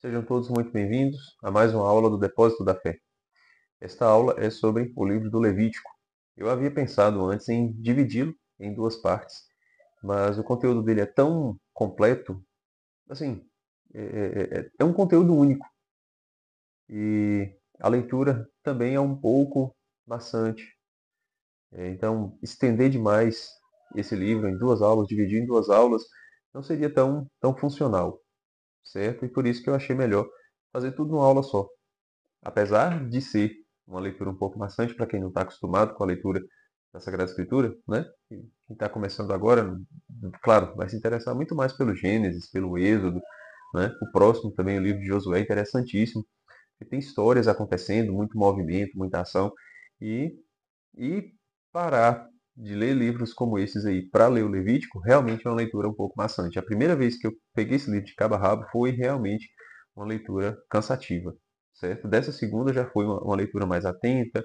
Sejam todos muito bem-vindos a mais uma aula do Depósito da Fé. Esta aula é sobre o livro do Levítico. Eu havia pensado antes em dividi-lo em duas partes, mas o conteúdo dele é tão completo, assim, é um conteúdo único e a leitura também é um pouco maçante. Então, estender demais esse livro em duas aulas, dividir em duas aulas, não seria tão funcional, certo? E por isso que eu achei melhor fazer tudo numa aula só. Apesar de ser uma leitura um pouco maçante para quem não está acostumado com a leitura da Sagrada Escritura, né? Quem está começando agora, claro, vai se interessar muito mais pelo Gênesis, pelo Êxodo, né? O próximo também, o livro de Josué, é interessantíssimo. Porque tem histórias acontecendo, muito movimento, muita ação. E, e parar de ler livros como esses aí para ler o Levítico, realmente é uma leitura um pouco maçante. A primeira vez que eu peguei esse livro de cabo a rabo foi realmente uma leitura cansativa, certo? Dessa segunda já foi uma leitura mais atenta,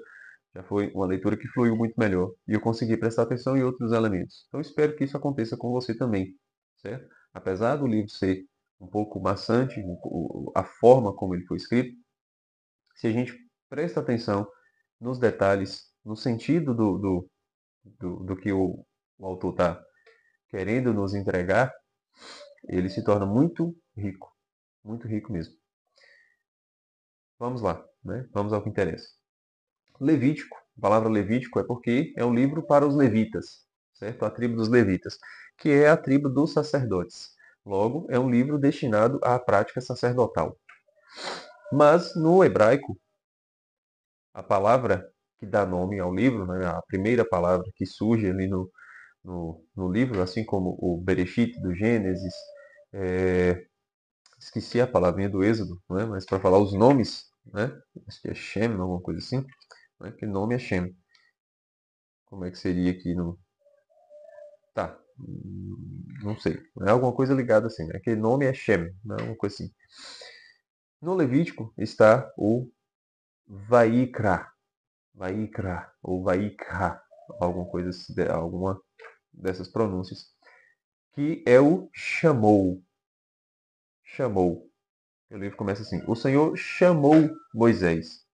já foi uma leitura que fluiu muito melhor e eu consegui prestar atenção em outros elementos. Então espero que isso aconteça com você também, certo? Apesar do livro ser um pouco maçante, a forma como ele foi escrito, se a gente presta atenção nos detalhes, no sentido do que o autor está querendo nos entregar, ele se torna muito rico mesmo. Vamos lá, né? Vamos ao que interessa. Levítico, a palavra Levítico é porque é um livro para os levitas, certo? A tribo dos levitas, que é a tribo dos sacerdotes. Logo, é um livro destinado à prática sacerdotal. Mas no hebraico, a palavra que dá nome ao livro, né, a primeira palavra que surge ali no livro, assim como o Bereshit do Gênesis, é, esqueci a palavrinha do Êxodo, né, mas para falar os nomes, né, acho que é Shem, alguma coisa assim, né, que nome é Shem. Como é que seria aqui no. Tá, não sei. É alguma coisa ligada assim, né? Aquele nome é Shem, não é uma coisa assim. No Levítico está o Vaikra, Vaikra, ou Vaikra, alguma coisa, alguma dessas pronúncias, que é o chamou. Chamou. O livro começa assim: O Senhor chamou Moisés.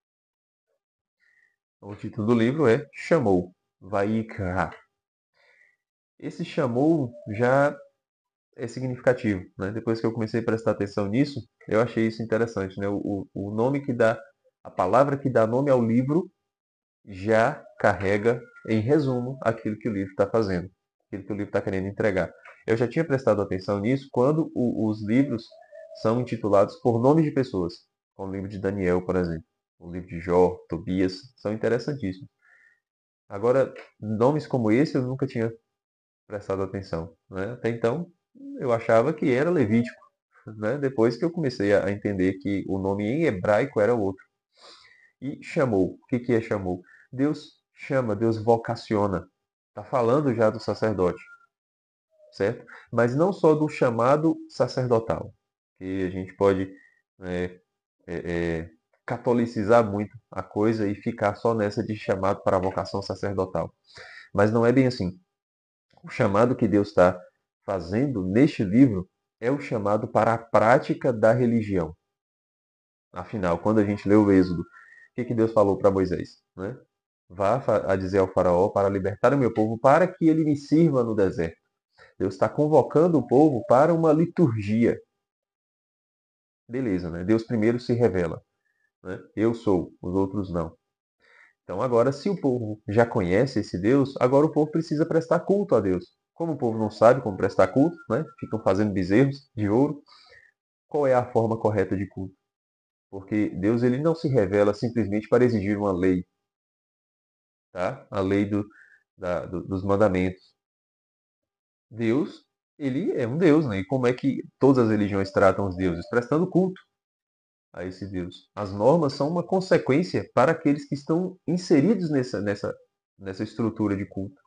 O título do livro é Chamou, Vaikra. Esse chamou já é significativo, né? Depois que eu comecei a prestar atenção nisso, eu achei isso interessante, né? O nome que dá, a palavra que dá nome ao livro já carrega, em resumo, aquilo que o livro está fazendo, aquilo que o livro está querendo entregar. Eu já tinha prestado atenção nisso quando os livros são intitulados por nomes de pessoas, como o livro de Daniel, por exemplo, o livro de Jó, Tobias, são interessantíssimos. Agora, nomes como esse eu nunca tinha prestado atenção, né? Até então, eu achava que era Levítico, né? Depois que eu comecei a entender que o nome em hebraico era outro. E chamou. O que que é chamou? Deus chama, Deus vocaciona. Está falando já do sacerdote, certo? Mas não só do chamado sacerdotal, que a gente pode é, catolicizar muito a coisa e ficar só nessa de chamado para a vocação sacerdotal. Mas não é bem assim. O chamado que Deus está fazendo neste livro é o chamado para a prática da religião. Afinal, quando a gente lê o Êxodo, o que que Deus falou para Moisés? Né? Vá a dizer ao faraó para libertar o meu povo, para que ele me sirva no deserto. Deus está convocando o povo para uma liturgia. Beleza, né? Deus primeiro se revela. Né? Eu sou, os outros não. Então agora, se o povo já conhece esse Deus, agora o povo precisa prestar culto a Deus. Como o povo não sabe como prestar culto, né? Ficam fazendo bezerros de ouro. Qual é a forma correta de culto? Porque Deus ele não se revela simplesmente para exigir uma lei, tá? A lei dos mandamentos. Deus, ele é um Deus, né? E como é que todas as religiões tratam os deuses? Prestando culto a esse Deus. As normas são uma consequência para aqueles que estão inseridos nessa estrutura de culto,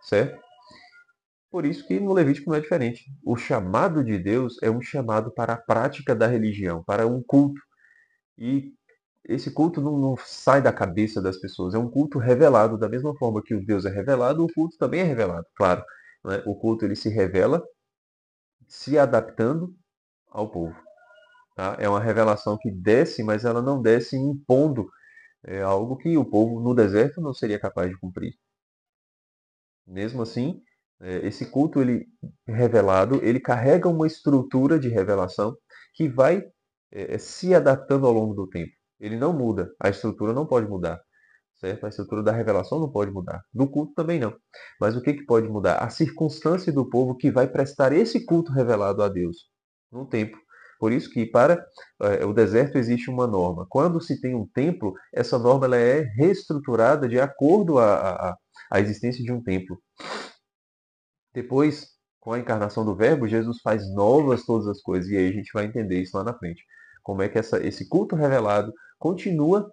certo? Por isso que no Levítico não é diferente. O chamado de Deus é um chamado para a prática da religião, para um culto. E esse culto não sai da cabeça das pessoas, é um culto revelado. Da mesma forma que o Deus é revelado, o culto também é revelado. Claro, né? O culto ele se revela se adaptando ao povo. tá? É uma revelação que desce, mas ela não desce impondo algo que o povo no deserto não seria capaz de cumprir. Mesmo assim, esse culto ele revelado, ele carrega uma estrutura de revelação que vai se adaptando ao longo do tempo. Ele não muda, a estrutura não pode mudar, certo? A estrutura da revelação não pode mudar, do culto também não. Mas o que, que pode mudar? A circunstância do povo que vai prestar esse culto revelado a Deus no tempo. Por isso que para o deserto existe uma norma. Quando se tem um templo, essa norma ela é reestruturada de acordo à existência de um templo. Depois, com a encarnação do Verbo, Jesus faz novas todas as coisas. E aí a gente vai entender isso lá na frente. Como é que esse culto revelado, continua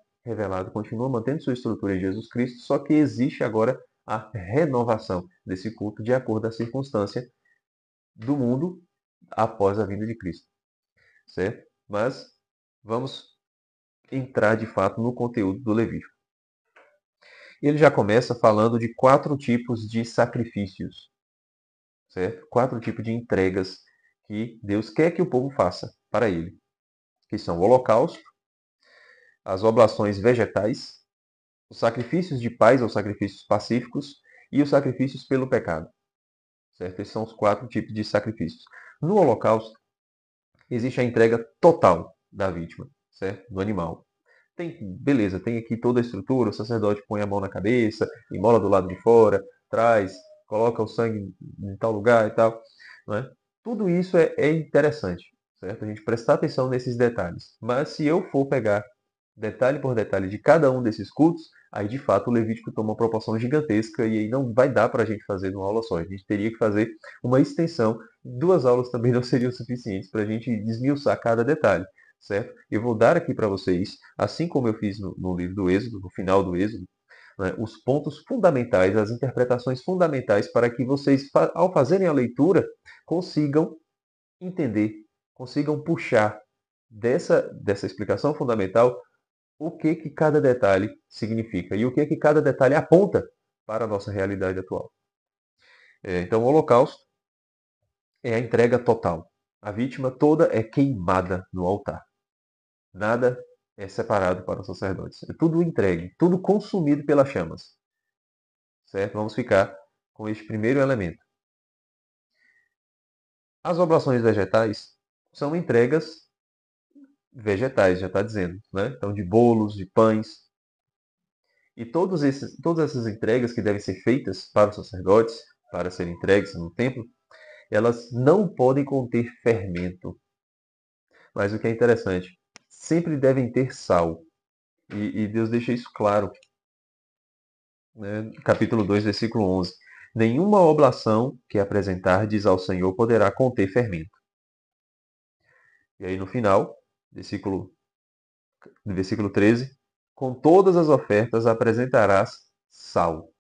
mantendo sua estrutura em Jesus Cristo, só que existe agora a renovação desse culto de acordo à circunstância do mundo após a vinda de Cristo. Certo? Mas vamos entrar de fato no conteúdo do Levítico. Ele já começa falando de 4 tipos de sacrifícios, certo? 4 tipos de entregas que Deus quer que o povo faça para ele, que são o holocausto, as oblações vegetais, os sacrifícios de paz ou sacrifícios pacíficos e os sacrifícios pelo pecado, certo? Esses são os 4 tipos de sacrifícios. No holocausto, existe a entrega total da vítima, certo? Do animal. Beleza, tem aqui toda a estrutura, o sacerdote põe a mão na cabeça, imola do lado de fora, traz, coloca o sangue em tal lugar e tal. Não é? Tudo isso é interessante, certo? A gente prestar atenção nesses detalhes. Mas se eu for pegar detalhe por detalhe de cada um desses cultos, aí de fato o Levítico toma uma proporção gigantesca e aí não vai dar para a gente fazer numa aula só. A gente teria que fazer uma extensão. 2 aulas também não seriam suficientes para a gente desmiuçar cada detalhe, certo? Eu vou dar aqui para vocês, assim como eu fiz no livro do Êxodo, no final do Êxodo, né, os pontos fundamentais, as interpretações fundamentais para que vocês, ao fazerem a leitura, consigam entender, consigam puxar dessa explicação fundamental o que que cada detalhe significa e o que que cada detalhe aponta para a nossa realidade atual. Então, o holocausto é a entrega total. A vítima toda é queimada no altar. Nada é separado para os sacerdotes. É tudo entregue, tudo consumido pelas chamas. Certo? Vamos ficar com este primeiro elemento. As oblações vegetais são entregas vegetais, já está dizendo. Né? Então, de bolos, de pães. E todas essas entregas que devem ser feitas para os sacerdotes, para serem entregues no templo, elas não podem conter fermento. Mas o que é interessante, sempre devem ter sal. E Deus deixa isso claro. Né? Capítulo 2, versículo 11. Nenhuma oblação que apresentardes ao Senhor poderá conter fermento. E aí no final, versículo 13, com todas as ofertas apresentarás sal.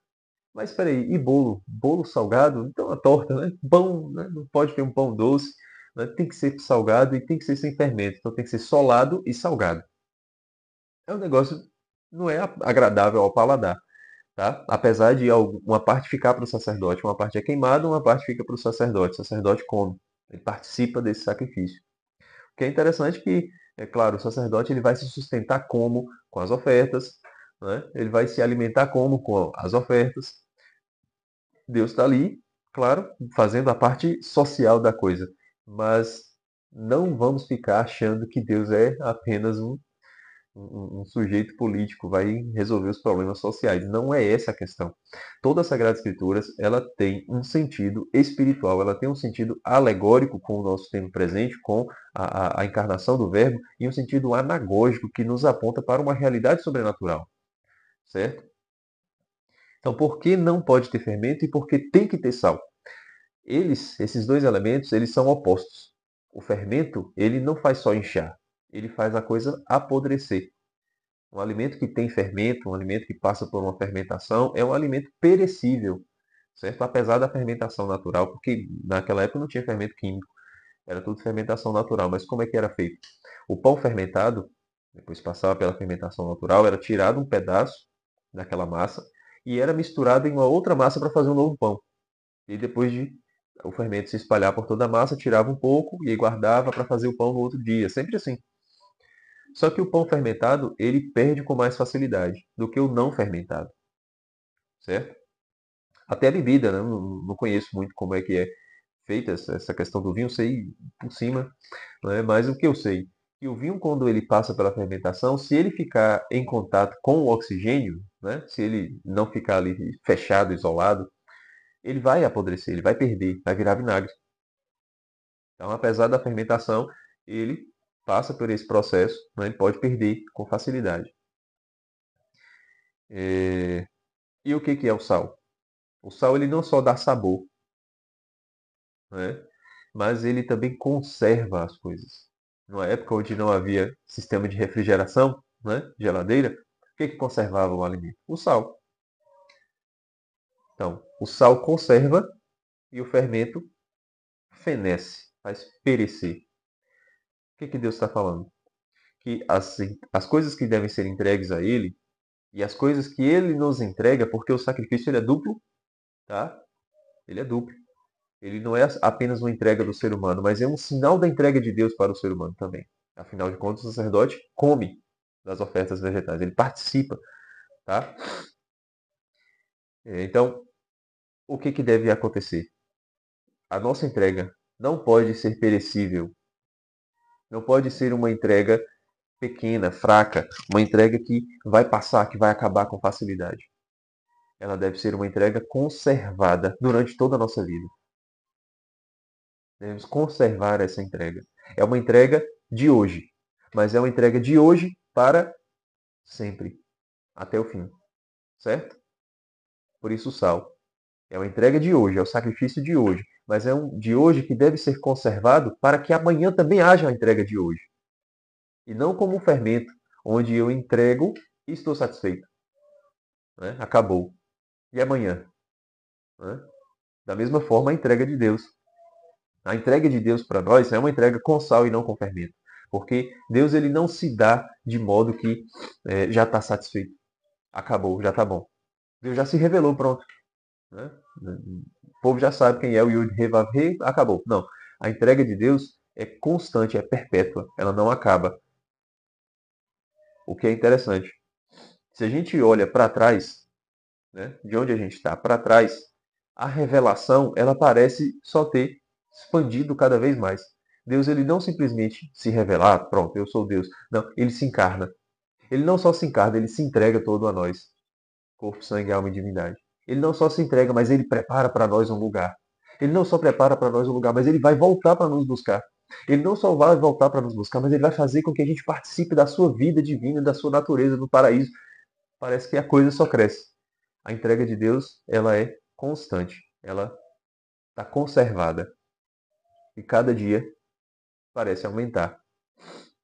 Mas espera aí, e bolo? Bolo salgado? Então a torta, né? Pão, né? Não pode ter um pão doce, né? Tem que ser salgado e tem que ser sem fermento. Então tem que ser solado e salgado. É um negócio, não é agradável ao paladar, tá? Apesar de uma parte ficar para o sacerdote, uma parte é queimada, uma parte fica para o sacerdote. O sacerdote come, ele participa desse sacrifício. O que é interessante que, é claro, o sacerdote ele vai se sustentar como? Com as ofertas, né? Ele vai se alimentar como? Com as ofertas. Deus está ali, claro, fazendo a parte social da coisa, mas não vamos ficar achando que Deus é apenas um sujeito político, vai resolver os problemas sociais. Não é essa a questão. Toda a Sagrada Escrituras, ela tem um sentido espiritual, ela tem um sentido alegórico com o nosso tempo presente, com a encarnação do Verbo, e um sentido anagógico que nos aponta para uma realidade sobrenatural, certo? Então, por que não pode ter fermento e por que tem que ter sal? Esses 2 elementos, eles são opostos. O fermento, ele não faz só inchar, ele faz a coisa apodrecer. Um alimento que tem fermento, um alimento que passa por uma fermentação, é um alimento perecível, certo? Apesar da fermentação natural, porque naquela época não tinha fermento químico, era tudo fermentação natural. Mas como é que era feito? O pão fermentado, depois passava pela fermentação natural, era tirado um pedaço daquela massa e era misturado em uma outra massa para fazer um novo pão. E depois de o fermento se espalhar por toda a massa, tirava um pouco e aí guardava para fazer o pão no outro dia. Sempre assim. Só que o pão fermentado, ele perde com mais facilidade do que o não fermentado, certo? Até a bebida, né? Não conheço muito como é que é feita essa questão do vinho, sei por cima, né? Mas o que eu sei, que o vinho, quando ele passa pela fermentação, se ele ficar em contato com o oxigênio, né? Se ele não ficar ali fechado, isolado, ele vai apodrecer, ele vai perder, vai virar vinagre. Então, apesar da fermentação, ele passa por esse processo, né? Ele pode perder com facilidade. E o que é o sal? O sal ele não só dá sabor, né? Mas ele também conserva as coisas. Numa época onde não havia sistema de refrigeração, né? Geladeira, o que conservava o alimento? O sal. Então, o sal conserva e o fermento fenece, faz perecer. O que Deus está falando? Que as coisas que devem ser entregues a Ele e as coisas que Ele nos entrega, porque o sacrifício ele é duplo, tá? Ele é duplo. Ele não é apenas uma entrega do ser humano, mas é um sinal da entrega de Deus para o ser humano também. Afinal de contas, o sacerdote come das ofertas vegetais, ele participa, tá? Então, o que deve acontecer? A nossa entrega não pode ser perecível, não pode ser uma entrega pequena, fraca, uma entrega que vai passar, que vai acabar com facilidade. Ela deve ser uma entrega conservada durante toda a nossa vida. Devemos conservar essa entrega. É uma entrega de hoje, mas é uma entrega de hoje para sempre, até o fim, certo? Por isso o sal. É uma entrega de hoje, é o sacrifício de hoje, mas é um de hoje que deve ser conservado para que amanhã também haja a entrega de hoje. E não como um fermento, onde eu entrego e estou satisfeito. Né? Acabou. E amanhã? Né? Da mesma forma, a entrega de Deus. A entrega de Deus para nós é uma entrega com sal e não com fermento. Porque Deus ele não se dá de modo que já está satisfeito. Acabou, já está bom. Deus já se revelou, pronto. Né? O povo já sabe quem é o Yud He Vav He, acabou. Não. A entrega de Deus é constante, é perpétua. Ela não acaba. O que é interessante. Se a gente olha para trás, né, de onde a gente está, para trás, a revelação ela parece só ter expandido cada vez mais. Deus ele não simplesmente se revela, pronto, eu sou Deus. Não, ele se encarna. Ele não só se encarna, ele se entrega todo a nós. Corpo, sangue, alma e divindade. Ele não só se entrega, mas ele prepara para nós um lugar. Ele não só prepara para nós um lugar, mas ele vai voltar para nos buscar. Ele não só vai voltar para nos buscar, mas ele vai fazer com que a gente participe da sua vida divina, da sua natureza no paraíso. Parece que a coisa só cresce. A entrega de Deus, ela é constante. Ela está conservada. E cada dia parece aumentar.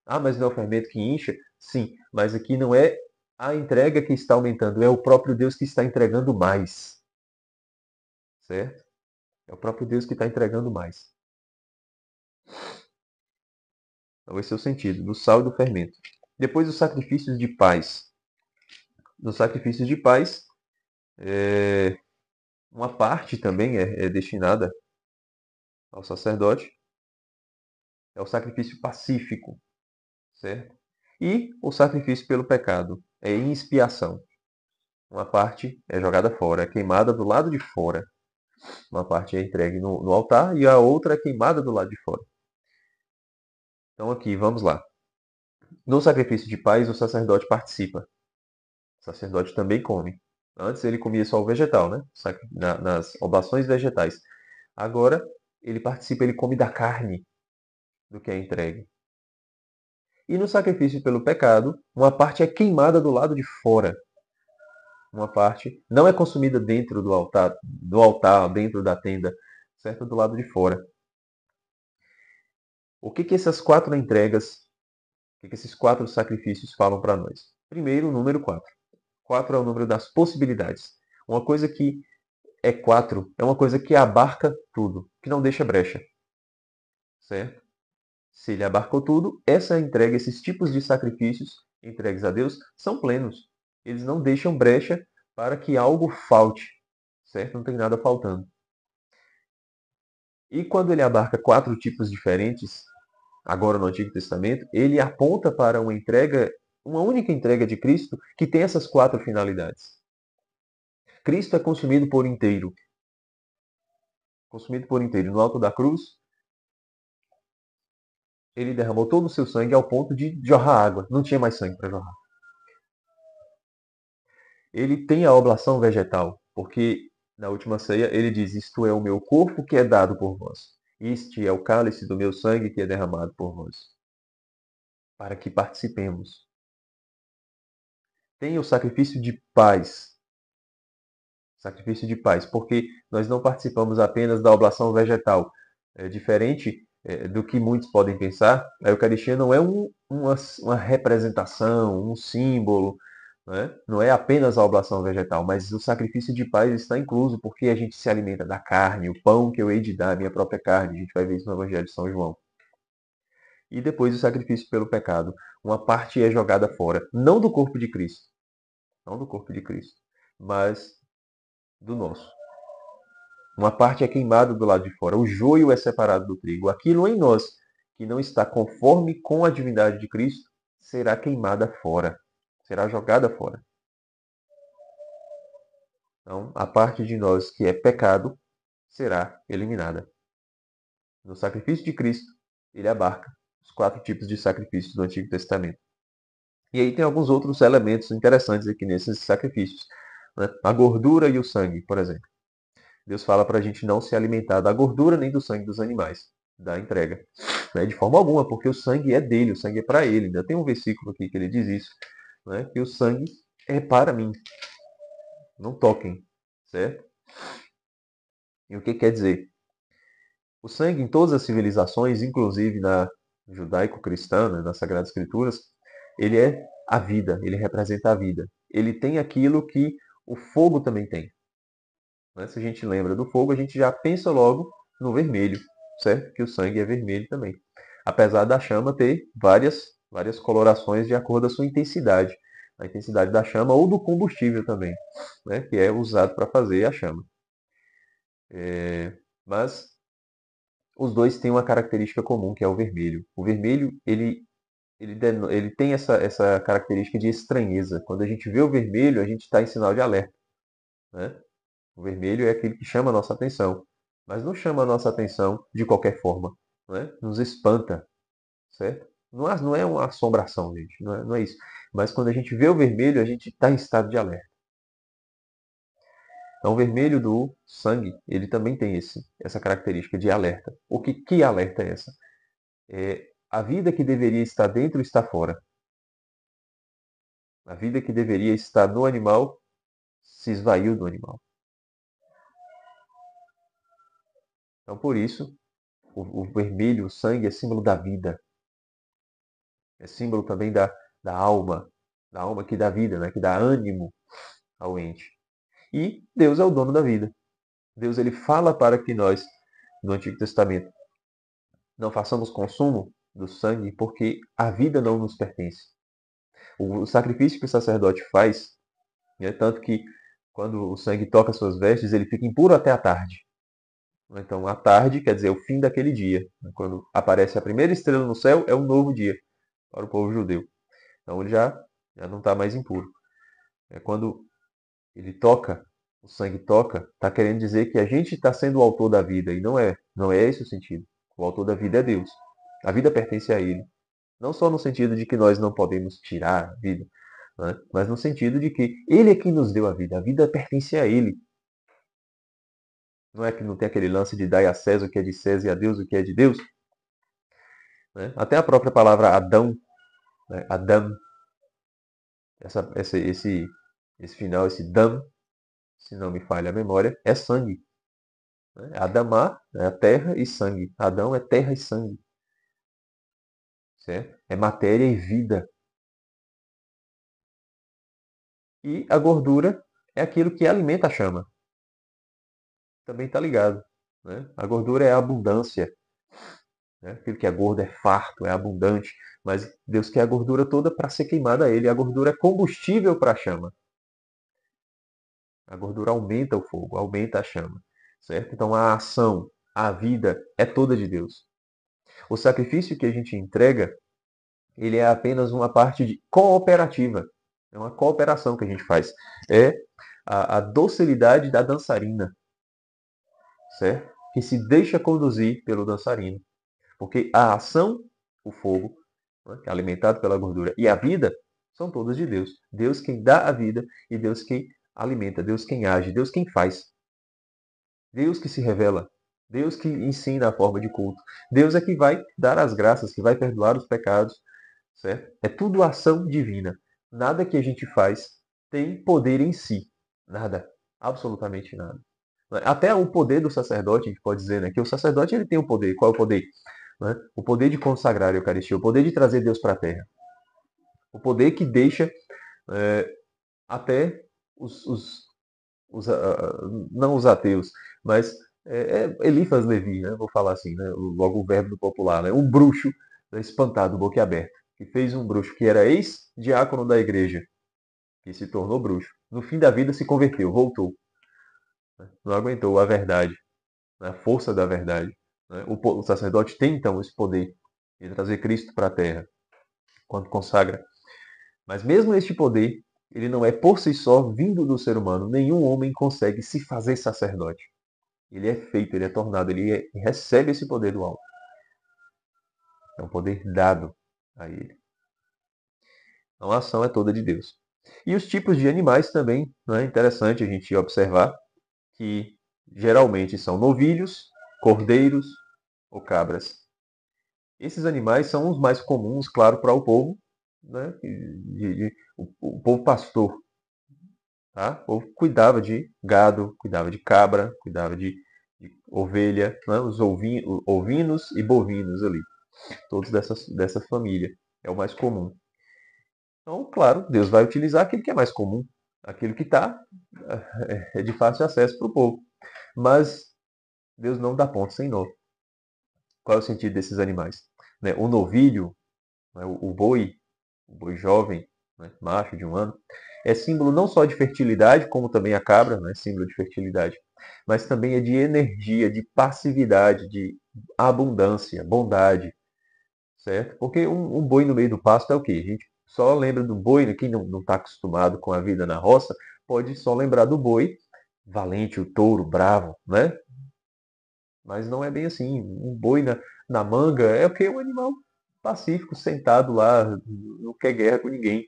Ah, mas não é o fermento que incha? Sim, mas aqui não é a entrega que está aumentando, é o próprio Deus que está entregando mais. Certo? É o próprio Deus que está entregando mais. Então, esse é o sentido do sal e do fermento. Depois, os sacrifícios de paz. Nos sacrifícios de paz, uma parte também é destinada ao sacerdote. É o sacrifício pacífico, certo? E o sacrifício pelo pecado é em expiação. Uma parte é jogada fora, é queimada do lado de fora. Uma parte é entregue no altar e a outra é queimada do lado de fora. Então aqui, vamos lá. No sacrifício de paz, o sacerdote participa. O sacerdote também come. Antes ele comia só o vegetal, né? Nas oblações vegetais. Agora ele participa, ele come da carne do que é entregue. E no sacrifício pelo pecado, uma parte é queimada do lado de fora. Uma parte não é consumida dentro do altar, dentro da tenda, certo? Do lado de fora. O que essas quatro entregas, o que esses quatro sacrifícios falam para nós? Primeiro, o número 4. 4 é o número das possibilidades. Uma coisa que é 4 é uma coisa que abarca tudo, que não deixa brecha. Certo? Se ele abarcou tudo, essa entrega, esses tipos de sacrifícios entregues a Deus, são plenos. Eles não deixam brecha para que algo falte. Certo? Não tem nada faltando. E quando ele abarca 4 tipos diferentes, agora no Antigo Testamento, ele aponta para uma entrega, uma única entrega de Cristo que tem essas 4 finalidades. Cristo é consumido por inteiro. No alto da cruz, ele derramou todo o seu sangue ao ponto de jorrar água. Não tinha mais sangue para jorrar. Ele tem a oblação vegetal, porque na última ceia ele diz: Isto é o meu corpo que é dado por vós. Este é o cálice do meu sangue que é derramado por vós, para que participemos. Tem o sacrifício de paz, porque nós não participamos apenas da oblação vegetal. É diferente do que muitos podem pensar, a Eucaristia não é uma representação, um símbolo, né? Não é apenas a oblação vegetal, mas o sacrifício de paz está incluso, porque a gente se alimenta da carne, o pão que eu hei de dar, a minha própria carne. A gente vai ver isso no Evangelho de São João. E depois o sacrifício pelo pecado. Uma parte é jogada fora, não do corpo de Cristo, não do corpo de Cristo, mas do nosso. Uma parte é queimada do lado de fora. O joio é separado do trigo. Aquilo em nós que não está conforme com a divindade de Cristo será queimada fora. Será jogada fora. Então, a parte de nós que é pecado será eliminada. No sacrifício de Cristo, ele abarca os 4 tipos de sacrifícios do Antigo Testamento. E aí tem alguns outros elementos interessantes aqui nesses sacrifícios, né? A gordura e o sangue, por exemplo. Deus fala para a gente não se alimentar da gordura nem do sangue dos animais, da entrega. Né? De forma alguma, porque o sangue é dele, o sangue é para ele. Ainda tem um versículo aqui que ele diz isso, né? Que o sangue é para mim. Não toquem, certo? E o que quer dizer? O sangue em todas as civilizações, inclusive na judaico-cristã, né, nas Sagradas Escrituras, ele é a vida, ele representa a vida. Ele tem aquilo que o fogo também tem. Né? Se a gente lembra do fogo, a gente já pensa logo no vermelho, certo? Que o sangue é vermelho também. Apesar da chama ter várias colorações de acordo com a sua intensidade. A intensidade da chama ou do combustível também, né? Que é usado para fazer a chama. Mas os dois têm uma característica comum, que é o vermelho. O vermelho, ele tem essa característica de estranheza. Quando a gente vê o vermelho, a gente está em sinal de alerta. Né? O vermelho é aquele que chama a nossa atenção, mas não chama a nossa atenção de qualquer forma, né? Nos espanta, certo? Não é uma assombração, gente, não é isso. Mas quando a gente vê o vermelho, a gente está em estado de alerta. Então, o vermelho do sangue, ele também tem essa característica de alerta. Que alerta é essa? É a vida que deveria estar dentro está fora. A vida que deveria estar no animal se esvaiu do animal. Então, por isso, o vermelho, o sangue, é símbolo da vida. É símbolo também da alma que dá vida, né? Que dá ânimo ao ente. E Deus é o dono da vida. Deus ele fala para que nós, no Antigo Testamento, não façamos consumo do sangue, porque a vida não nos pertence. O sacrifício que o sacerdote faz, né, tanto que quando o sangue toca suas vestes, ele fica impuro até a tarde. Então, a tarde quer dizer o fim daquele dia. Quando aparece a primeira estrela no céu, é um novo dia para o povo judeu. Então, ele já não está mais impuro. É quando ele toca, o sangue toca, está querendo dizer que a gente está sendo o autor da vida. E não é esse o sentido. O autor da vida é Deus. A vida pertence a Ele. Não só no sentido de que nós não podemos tirar a vida, né? Mas no sentido de que Ele é quem nos deu a vida. A vida pertence a Ele. Não é que não tem aquele lance de dar a César o que é de César e a Deus o que é de Deus? Né? Até a própria palavra Adão, né? Adam, esse final, esse dam, se não me falha a memória, é sangue. Né? Adamá é a terra e sangue. Adão é terra e sangue. Certo? É matéria e vida. E a gordura é aquilo que alimenta a chama. Também está ligado. Né? A gordura é a abundância. Né? Aquilo que é gordo é farto, é abundante. Mas Deus quer a gordura toda para ser queimada a Ele. A gordura é combustível para a chama. A gordura aumenta o fogo, aumenta a chama. Certo? Então a ação A vida é toda de Deus. O sacrifício que a gente entrega, ele é apenas uma parte cooperativa. É uma cooperação que a gente faz. É a docilidade da dançarina, certo? Que se deixa conduzir pelo dançarino. Porque a ação, o fogo, né, que é alimentado pela gordura, e a vida são todas de Deus. Deus quem dá a vida e Deus quem alimenta, Deus quem age, Deus quem faz. Deus que se revela, Deus que ensina a forma de culto. Deus é que vai dar as graças, que vai perdoar os pecados, certo? É tudo ação divina. Nada que a gente faz tem poder em si. Nada. Absolutamente nada. Até o poder do sacerdote, a gente pode dizer, né? Que o sacerdote ele tem o poder. Qual é o poder? Né? O poder de consagrar a Eucaristia, o poder de trazer Deus para a terra. O poder que deixa até não os ateus, mas Elifas Levi, né? Vou falar assim, né? Logo o verbo do popular, né? Um bruxo, né? Espantado, boquiaberto, que fez um bruxo que era ex-diácono da igreja, que se tornou bruxo. No fim da vida se converteu, voltou. Né? Não aguentou a verdade, né? A força da verdade. Né? O sacerdote tem então esse poder de trazer Cristo para a terra, quando consagra. Mas mesmo este poder, ele não é por si só vindo do ser humano. Nenhum homem consegue se fazer sacerdote. Ele é feito, ele é tornado, recebe esse poder do alto. É um poder dado a ele. Então a ação é toda de Deus. E os tipos de animais também, não é interessante a gente observar que geralmente são novilhos, cordeiros ou cabras. Esses animais são os mais comuns, claro, para o povo, né? O povo pastor. Tá? O povo cuidava de gado, cuidava de cabra, cuidava de ovelha, né? Os ovinos e bovinos ali. Todos dessa família. É o mais comum. Então, claro, Deus vai utilizar aquilo que é mais comum, aquilo que está de fácil acesso para o povo. Mas Deus não dá ponto sem nó. Qual é o sentido desses animais? Né? O novilho, né? O boi jovem, né? Macho de 1 ano, é símbolo não só de fertilidade, como também a cabra, né? Símbolo de fertilidade, mas também é de energia, de passividade, de abundância, bondade, certo? Porque um boi no meio do pasto é o quê? A gente só lembra do boi, né? Quem não está acostumado com a vida na roça, pode só lembrar do boi valente, o touro, bravo, né? Mas não é bem assim. Um boi na manga é o quê? Um animal pacífico, sentado lá, não quer guerra com ninguém,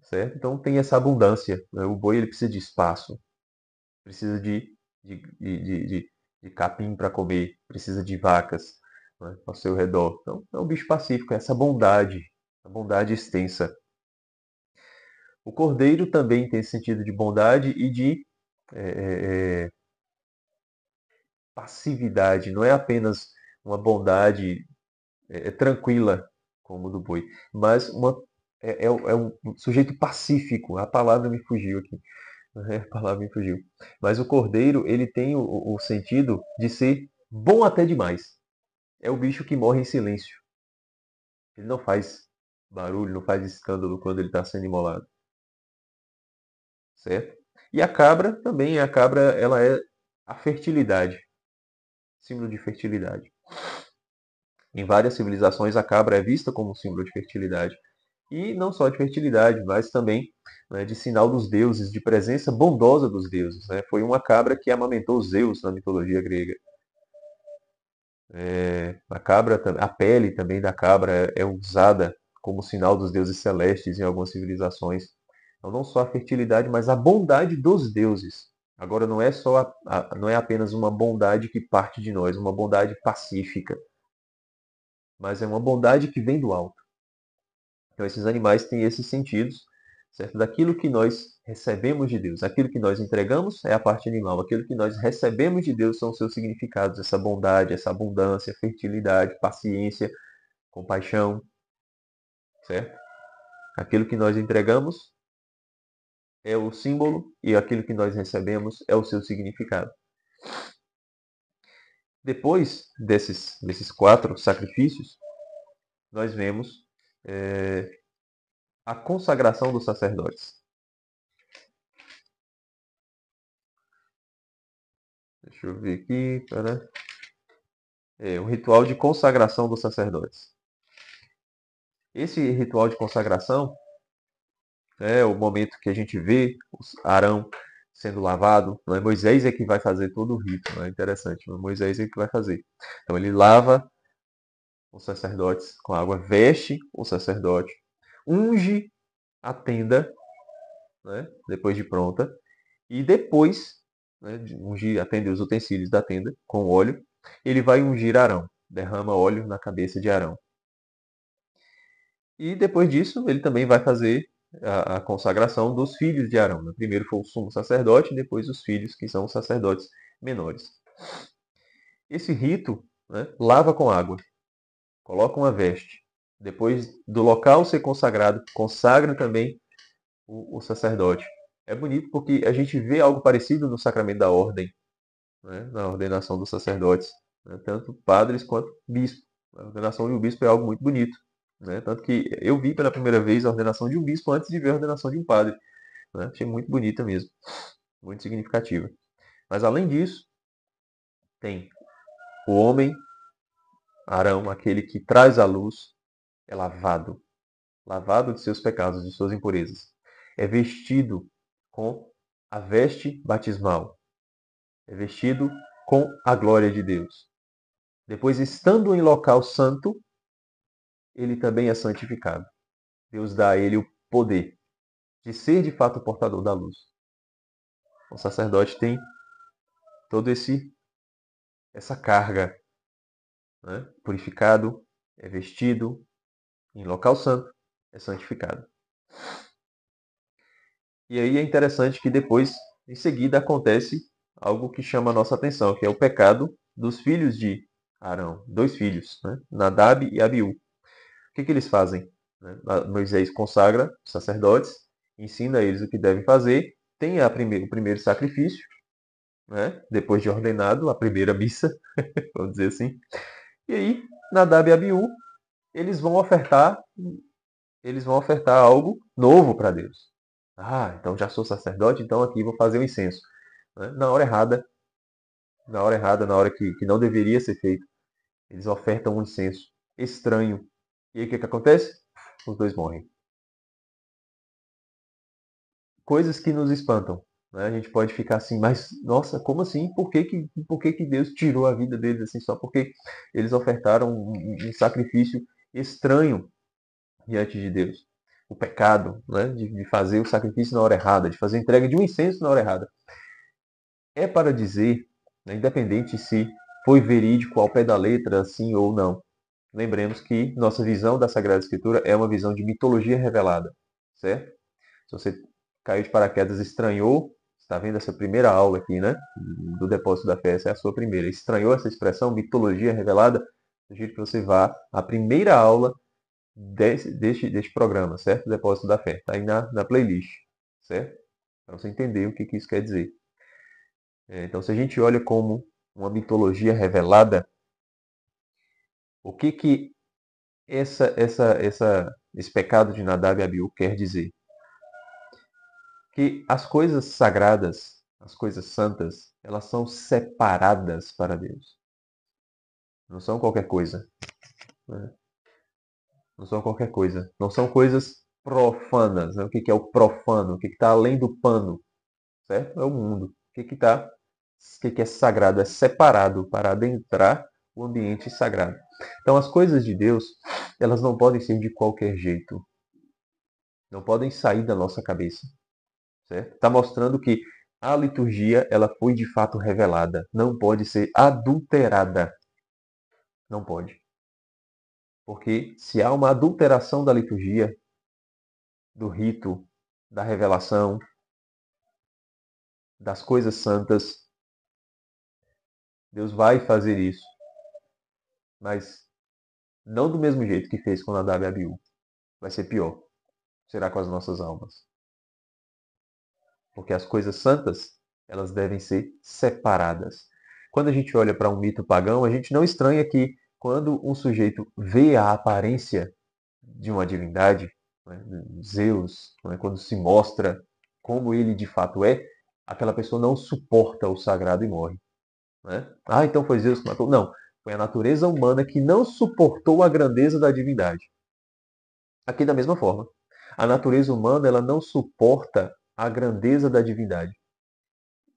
certo? Então tem essa abundância, né? O boi ele precisa de espaço, precisa de, de, de, de- de capim para comer, precisa de vacas, né, ao seu redor. Então é um bicho pacífico, é essa bondade, a bondade extensa. O cordeiro também tem esse sentido de bondade e de é, passividade, não é apenas uma bondade tranquila, como o do boi, mas é um sujeito pacífico. A palavra me fugiu aqui. A palavra me fugiu. Mas o cordeiro, ele tem o sentido de ser bom até demais. É o bicho que morre em silêncio. Ele não faz barulho, não faz escândalo quando ele está sendo imolado. Certo? E a cabra também, a cabra, ela é a fertilidade, símbolo de fertilidade. Em várias civilizações, a cabra é vista como símbolo de fertilidade. E não só de fertilidade, mas também, né, de sinal dos deuses, de presença bondosa dos deuses. Né? Foi uma cabra que amamentou Zeus na mitologia grega. A pele também da cabra é usada como sinal dos deuses celestes em algumas civilizações. Então, não só a fertilidade, mas a bondade dos deuses. Agora, não é não é apenas uma bondade que parte de nós, uma bondade pacífica, mas é uma bondade que vem do alto. Então, esses animais têm esses sentidos, certo? Daquilo que nós recebemos de Deus. Aquilo que nós entregamos é a parte animal. Aquilo que nós recebemos de Deus são os seus significados, essa bondade, essa abundância, fertilidade, paciência, compaixão, certo? Aquilo que nós entregamos é o símbolo e aquilo que nós recebemos é o seu significado. Depois desses 4 sacrifícios, nós vemos a consagração dos sacerdotes. Deixa eu ver aqui. O ritual de consagração dos sacerdotes. Esse ritual de consagração é o momento que a gente vê Arão sendo lavado. Não é Moisés é que vai fazer todo o rito. Não é interessante. Não é Moisés é que vai fazer. Então ele lava os sacerdotes com água, veste o sacerdote, unge a tenda, né, depois de pronta, e depois, né, de ungir a tenda e os utensílios da tenda com óleo, ele vai ungir Arão, derrama óleo na cabeça de Arão. E depois disso, ele também vai fazer a consagração dos filhos de Arão. Primeiro foi o sumo sacerdote, depois os filhos, que são os sacerdotes menores. Esse rito, né, lava com água, coloca uma veste. Depois do local ser consagrado, consagra também o sacerdote. É bonito porque a gente vê algo parecido no sacramento da ordem, né, na ordenação dos sacerdotes, né, tanto padres quanto bispos. A ordenação de um bispo é algo muito bonito. Né? Tanto que eu vi pela primeira vez a ordenação de um bispo antes de ver a ordenação de um padre. Né? Achei muito bonita mesmo, muito significativa. Mas além disso, tem o homem, Arão, aquele que traz a luz, é lavado, lavado de seus pecados, de suas impurezas. É vestido com a veste batismal, é vestido com a glória de Deus. Depois, estando em local santo, ele também é santificado. Deus dá a ele o poder de ser de fato o portador da luz. O sacerdote tem todo essa carga, né? Purificado, é vestido em local santo, é santificado. E aí é interessante que depois, em seguida, acontece algo que chama a nossa atenção, que é o pecado dos filhos de Arão, dois filhos, né? Nadab e Abiú. O que eles fazem? Moisés consagra os sacerdotes, ensina eles o que devem fazer, tem o primeiro sacrifício, né? Depois de ordenado, a primeira missa, vamos dizer assim. E aí, Nadab e Abiú, eles vão ofertar, algo novo para Deus. Ah, então já sou sacerdote, então aqui vou fazer o incenso. Né? Na hora errada, na hora que não deveria ser feito, eles ofertam um incenso estranho. E aí o que acontece? Os dois morrem. Coisas que nos espantam. Né? A gente pode ficar assim, mas nossa, como assim? Por que Deus tirou a vida deles assim só porque eles ofertaram um sacrifício estranho diante de Deus? O pecado, né? de fazer o sacrifício na hora errada, de fazer a entrega de um incenso na hora errada. É para dizer, né, independente se foi verídico ao pé da letra, sim ou não. Lembremos que nossa visão da Sagrada Escritura é uma visão de mitologia revelada, certo? Se você caiu de paraquedas e estranhou, está vendo essa primeira aula aqui, né? Do Depósito da Fé, essa é a sua primeira. Estranhou essa expressão, mitologia revelada? Sugiro que você vá à primeira aula deste programa, certo? Depósito da Fé. Está aí na playlist, certo? Para você entender o que isso quer dizer. Então, se a gente olha como uma mitologia revelada, o que esse pecado de Nadab e Abiú quer dizer? Que as coisas sagradas, as coisas santas, elas são separadas para Deus. Não são qualquer coisa. Né? Não são qualquer coisa. Não são coisas profanas. Né? O que é o profano? O que está além do pano? Certo? É o mundo. O que é sagrado? É separado para adentrar o ambiente sagrado. Então, as coisas de Deus, elas não podem ser de qualquer jeito. Não podem sair da nossa cabeça. Certo? Está mostrando que a liturgia ela foi de fato revelada. Não pode ser adulterada. Não pode. Porque se há uma adulteração da liturgia, do rito, da revelação, das coisas santas, Deus vai fazer isso. Mas não do mesmo jeito que fez com Nadab e Abiú. Vai ser pior. Será com as nossas almas. Porque as coisas santas, elas devem ser separadas. Quando a gente olha para um mito pagão, a gente não estranha que quando um sujeito vê a aparência de uma divindade, né, Zeus, né, quando se mostra como ele de fato é, aquela pessoa não suporta o sagrado e morre. Né? Ah, então foi Zeus que matou? Não, foi a natureza humana que não suportou a grandeza da divindade. Aqui da mesma forma, a natureza humana ela não suporta a grandeza da divindade.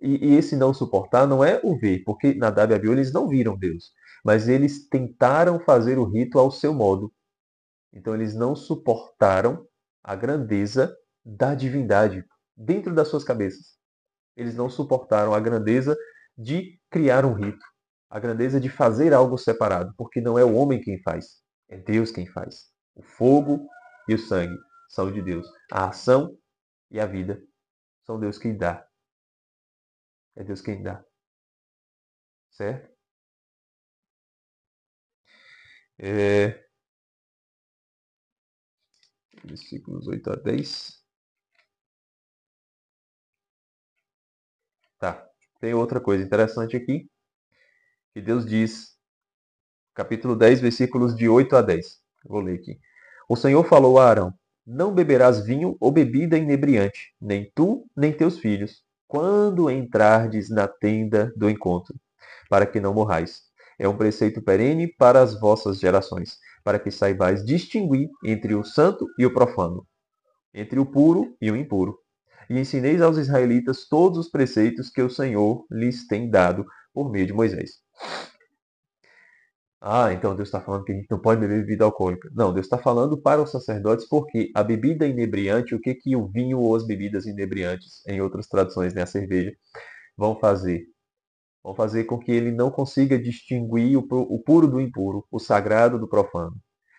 E esse não suportar não é o ver, porque Nadab e Abiú eles não viram Deus, mas eles tentaram fazer o rito ao seu modo. Então eles não suportaram a grandeza da divindade dentro das suas cabeças. Eles não suportaram a grandeza de criar um rito, a grandeza de fazer algo separado, porque não é o homem quem faz, é Deus quem faz. O fogo e o sangue são de Deus. A ação e a vida são Deus quem dá. É Deus quem dá. Certo? É, versículos 8 a 10. Tá. Tem outra coisa interessante aqui, que Deus diz, capítulo 10, versículos de 8 a 10. Vou ler aqui. O Senhor falou a Arão: Não beberás vinho ou bebida inebriante, nem tu, nem teus filhos, quando entrardes na tenda do encontro, para que não morrais. É um preceito perene para as vossas gerações, para que saibais distinguir entre o santo e o profano, entre o puro e o impuro. E ensineis aos israelitas todos os preceitos que o Senhor lhes tem dado por meio de Moisés. Ah, então Deus está falando que a gente não pode beber bebida alcoólica. Não, Deus está falando para os sacerdotes porque a bebida inebriante, o que que o vinho ou as bebidas inebriantes, em outras traduções, né, a cerveja, vão fazer? Vão fazer com que ele não consiga distinguir o puro do impuro, o sagrado do profano.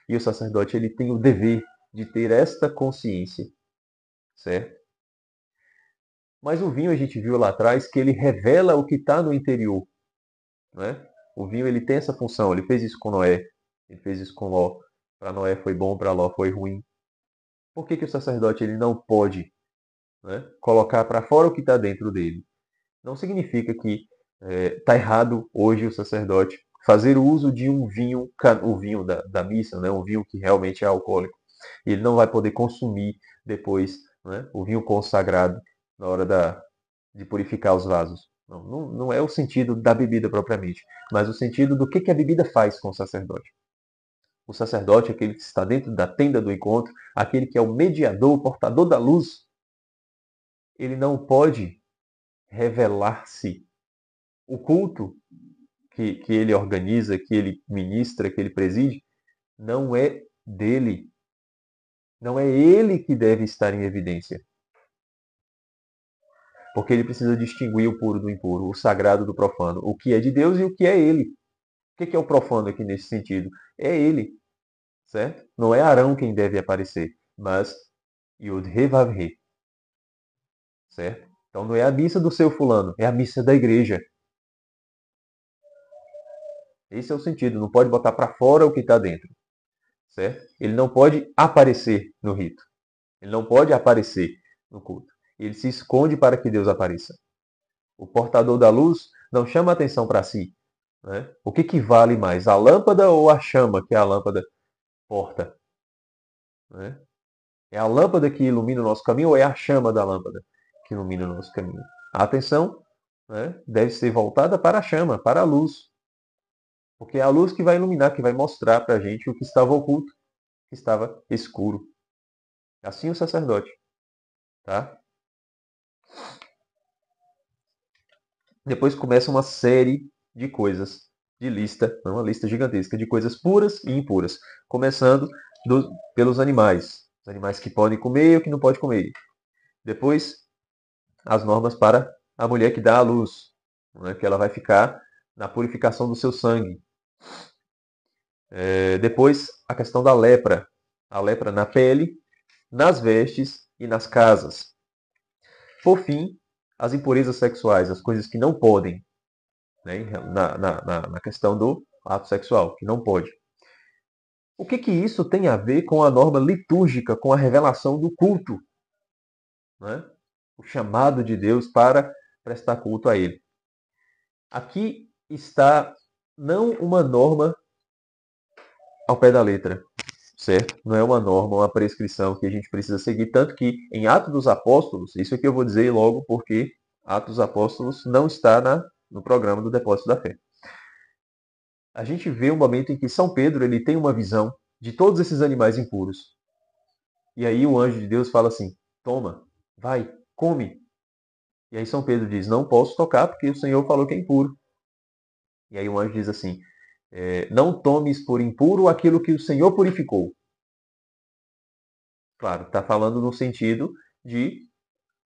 E o sacerdote ele tem o dever de ter esta consciência, certo? Mas o vinho a gente viu lá atrás que ele revela o que está no interior, né? O vinho ele tem essa função. Ele fez isso com Noé, ele fez isso com Ló. Para Noé foi bom, para Ló foi ruim. Por que, que o sacerdote ele não pode, né, colocar para fora o que está dentro dele? Não significa que está errado hoje o sacerdote fazer uso de um vinho, o vinho da missa, né, um vinho que realmente é alcoólico. E ele não vai poder consumir depois, né, o vinho consagrado na hora de purificar os vasos. Não é o sentido da bebida propriamente, mas o sentido do que a bebida faz com o sacerdote. O sacerdote é aquele que está dentro da tenda do encontro, aquele que é o mediador, o portador da luz. Ele não pode revelar-se. O culto que ele organiza, que ele ministra, que ele preside, não é dele. Não é ele que deve estar em evidência. Porque ele precisa distinguir o puro do impuro, o sagrado do profano, o que é de Deus e o que é ele. O que é o profano aqui nesse sentido? É ele, certo? Não é Arão quem deve aparecer, mas Yud He Vav He, certo? Então não é a missa do seu fulano, é a missa da igreja. Esse é o sentido, não pode botar para fora o que está dentro, certo? Ele não pode aparecer no rito, ele não pode aparecer no culto. Ele se esconde para que Deus apareça. O portador da luz não chama atenção para si. Né? O que vale mais, a lâmpada ou a chama que a lâmpada porta? Né? É a lâmpada que ilumina o nosso caminho ou é a chama da lâmpada que ilumina o nosso caminho? A atenção, né, deve ser voltada para a chama, para a luz. Porque é a luz que vai iluminar, que vai mostrar para a gente o que estava oculto, que estava escuro. Assim o sacerdote. Tá? Depois começa uma série de coisas, de lista, uma lista gigantesca de coisas puras e impuras. Começando pelos animais. Os animais que podem comer e o que não pode comer. Depois, as normas para a mulher que dá à luz, né, que ela vai ficar na purificação do seu sangue. Depois, a questão da lepra. A lepra na pele, nas vestes e nas casas. Por fim, as impurezas sexuais, as coisas que não podem, né, na questão do ato sexual, que não pode. O que isso tem a ver com a norma litúrgica, com a revelação do culto? Né? O chamado de Deus para prestar culto a Ele. Aqui está não uma norma ao pé da letra, certo? Não é uma norma, uma prescrição que a gente precisa seguir, tanto que em Atos dos Apóstolos, isso aqui eu vou dizer logo porque Atos dos Apóstolos não está no programa do depósito da fé. A gente vê um momento em que São Pedro ele tem uma visão de todos esses animais impuros. E aí o anjo de Deus fala assim: toma, vai, come. E aí São Pedro diz: não posso tocar porque o Senhor falou que é impuro. E aí o anjo diz assim: não tomes por impuro aquilo que o Senhor purificou. Claro, está falando no sentido de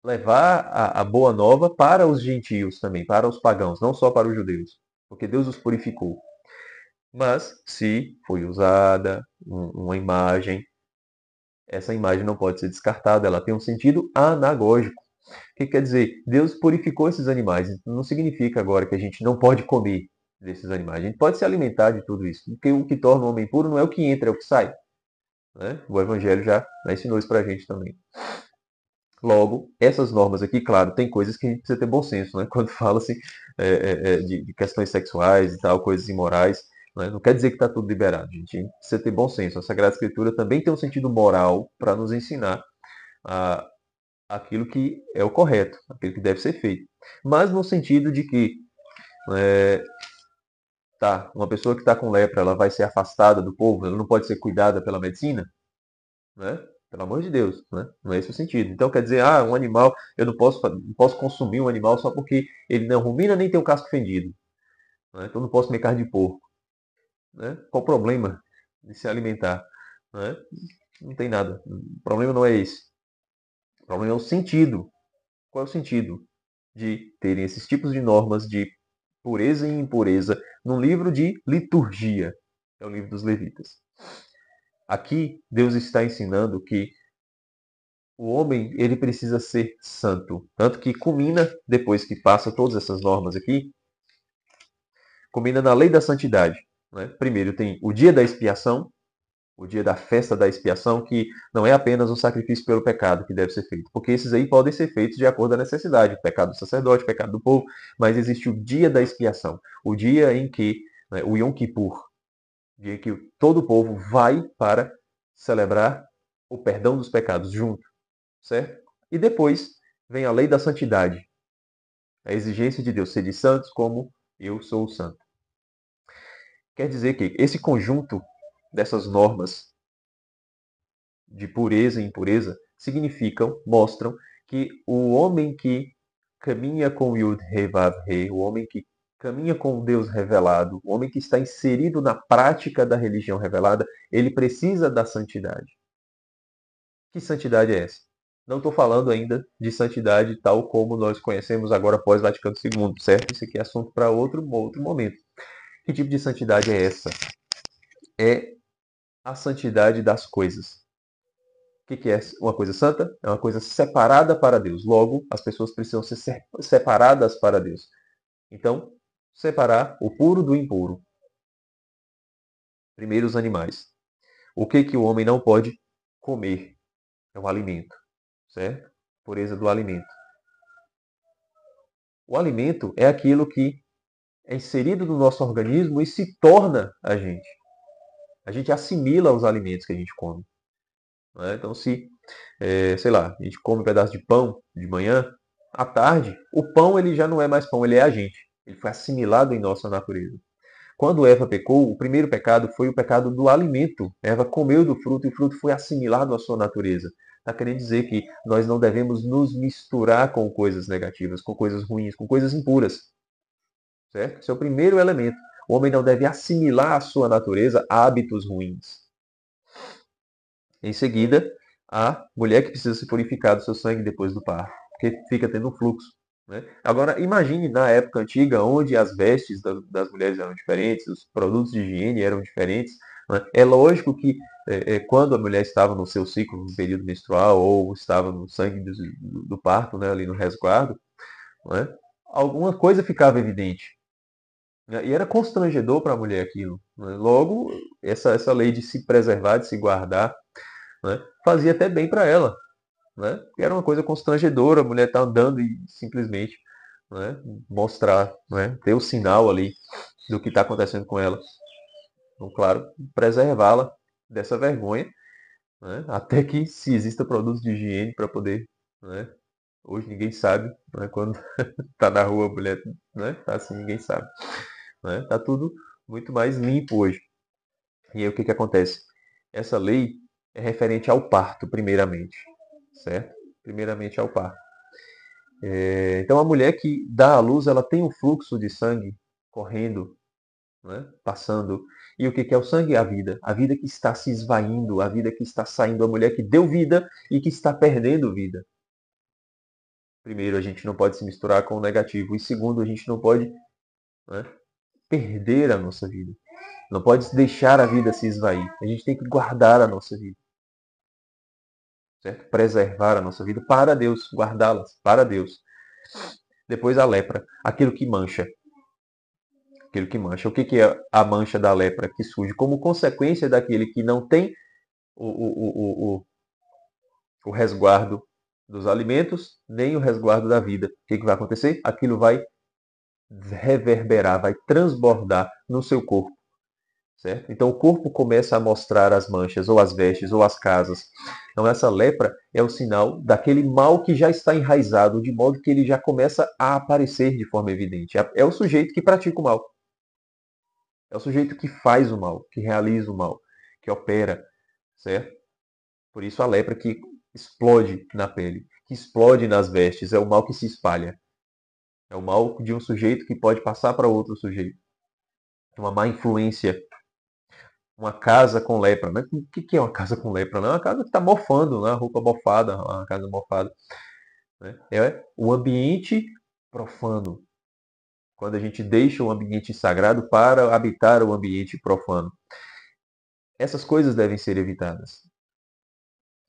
levar a boa nova para os gentios também, para os pagãos, não só para os judeus, porque Deus os purificou. Mas se foi usada uma imagem, essa imagem não pode ser descartada, ela tem um sentido anagógico. O que quer dizer? Deus purificou esses animais. Não significa agora que a gente não pode comer desses animais. A gente pode se alimentar de tudo isso. Porque o que torna o homem puro não é o que entra, é o que sai. Né? O Evangelho já ensinou isso para a gente também. Logo, essas normas aqui, claro, tem coisas que a gente precisa ter bom senso, né? Quando fala-se de questões sexuais e tal, coisas imorais, né? Não quer dizer que está tudo liberado, gente. A gente precisa ter bom senso. A Sagrada Escritura também tem um sentido moral para nos ensinar aquilo que é o correto, aquilo que deve ser feito. Mas no sentido de que uma pessoa que está com lepra, ela vai ser afastada do povo, ela não pode ser cuidada pela medicina, né? Pelo amor de Deus, né? Não é esse o sentido. Então quer dizer, um animal, eu não posso consumir um animal só porque ele não rumina nem tem o casco fendido. Né? Então não posso comer carne de porco. Né? Qual o problema de se alimentar? Né? Não tem nada. O problema não é esse. O problema é o sentido. Qual é o sentido de terem esses tipos de normas de pureza e impureza num livro de liturgia? É o livro dos Levitas. Aqui, Deus está ensinando que o homem ele precisa ser santo. Tanto que culmina, depois que passa todas essas normas aqui, culmina na lei da santidade. Né? Primeiro tem o dia da expiação, o dia da festa da expiação, que não é apenas um sacrifício pelo pecado que deve ser feito, porque esses aí podem ser feitos de acordo com a necessidade, o pecado do sacerdote, o pecado do povo, mas existe o dia da expiação, o dia em que, o Yom Kippur, o dia em que todo o povo vai para celebrar o perdão dos pecados junto, certo? E depois vem a lei da santidade, a exigência de Deus ser de santos como eu sou o santo. Quer dizer que esse conjunto dessas normas de pureza e impureza significam, mostram que o homem que caminha com Yud He Vav He, o homem que caminha com o Deus revelado, o homem que está inserido na prática da religião revelada, ele precisa da santidade. Que santidade é essa? Não estou falando ainda de santidade tal como nós conhecemos agora após Vaticano II, certo? Isso aqui é assunto para outro momento. Que tipo de santidade é essa? É a santidade das coisas. O que é uma coisa santa? É uma coisa separada para Deus. Logo, as pessoas precisam ser separadas para Deus. Então, separar o puro do impuro. Primeiro, os animais. O que o homem não pode comer? É o alimento, certo? Pureza do alimento. O alimento é aquilo que é inserido no nosso organismo e se torna a gente. A gente assimila os alimentos que a gente come. Né? Então, se, sei lá, a gente come um pedaço de pão de manhã, à tarde, o pão ele já não é mais pão, ele é a gente. Ele foi assimilado em nossa natureza. Quando Eva pecou, o primeiro pecado foi o pecado do alimento. Eva comeu do fruto e o fruto foi assimilado à sua natureza. Está querendo dizer que nós não devemos nos misturar com coisas negativas, com coisas ruins, com coisas impuras. Certo? Esse é o primeiro elemento. O homem não deve assimilar à sua natureza hábitos ruins. Em seguida, a mulher que precisa se purificar do seu sangue depois do parto, porque fica tendo um fluxo. Né? Agora, imagine na época antiga, onde as vestes das mulheres eram diferentes, os produtos de higiene eram diferentes. Né? É lógico que quando a mulher estava no seu ciclo, no período menstrual, ou estava no sangue do parto, né, ali no resguardo, né, alguma coisa ficava evidente. Né? E era constrangedor para a mulher aquilo. Né? Logo, essa lei de se preservar, de se guardar, né, fazia até bem para ela. Né? Era uma coisa constrangedora, a mulher estar andando e simplesmente, né, mostrar, né, ter o sinal ali do que está acontecendo com ela. Então, claro, preservá-la dessa vergonha, né, até que se exista produtos de higiene para poder, né, Hoje ninguém sabe, né? Quando está na rua a mulher, né? Tá assim, ninguém sabe, né? Tá tudo muito mais limpo hoje. E aí o que que acontece? Essa lei é referente ao parto, primeiramente, certo? Primeiramente ao parto. Então a mulher que dá à luz, ela tem um fluxo de sangue correndo, né? Passando. E o que que é o sangue? A vida que está se esvaindo, a vida que está saindo, a mulher que deu vida e que está perdendo vida. Primeiro, a gente não pode se misturar com o negativo. E segundo, a gente não pode, né, perder a nossa vida. Não pode deixar a vida se esvair. A gente tem que guardar a nossa vida, certo? Preservar a nossa vida para Deus, guardá-las para Deus. Depois a lepra, aquilo que mancha. Aquilo que mancha. O que que é a mancha da lepra que surge como consequência daquele que não tem o resguardo dos alimentos, nem o resguardo da vida? O que que vai acontecer? Aquilo vai reverberar, vai transbordar no seu corpo. Certo? Então o corpo começa a mostrar as manchas, ou as vestes, ou as casas. Então essa lepra é o sinal daquele mal que já está enraizado, de modo que ele já começa a aparecer de forma evidente. É o sujeito que pratica o mal. É o sujeito que faz o mal, que realiza o mal, que opera, certo? Por isso a lepra que explode na pele, que explode nas vestes, é o mal que se espalha. É o mal de um sujeito que pode passar para outro sujeito. Uma má influência, uma casa com lepra. Mas o que é uma casa com lepra? Não é uma casa que está mofando, né? Roupa mofada, uma casa mofada. Né? É um ambiente profano. Quando a gente deixa o ambiente sagrado para habitar o ambiente profano. Essas coisas devem ser evitadas.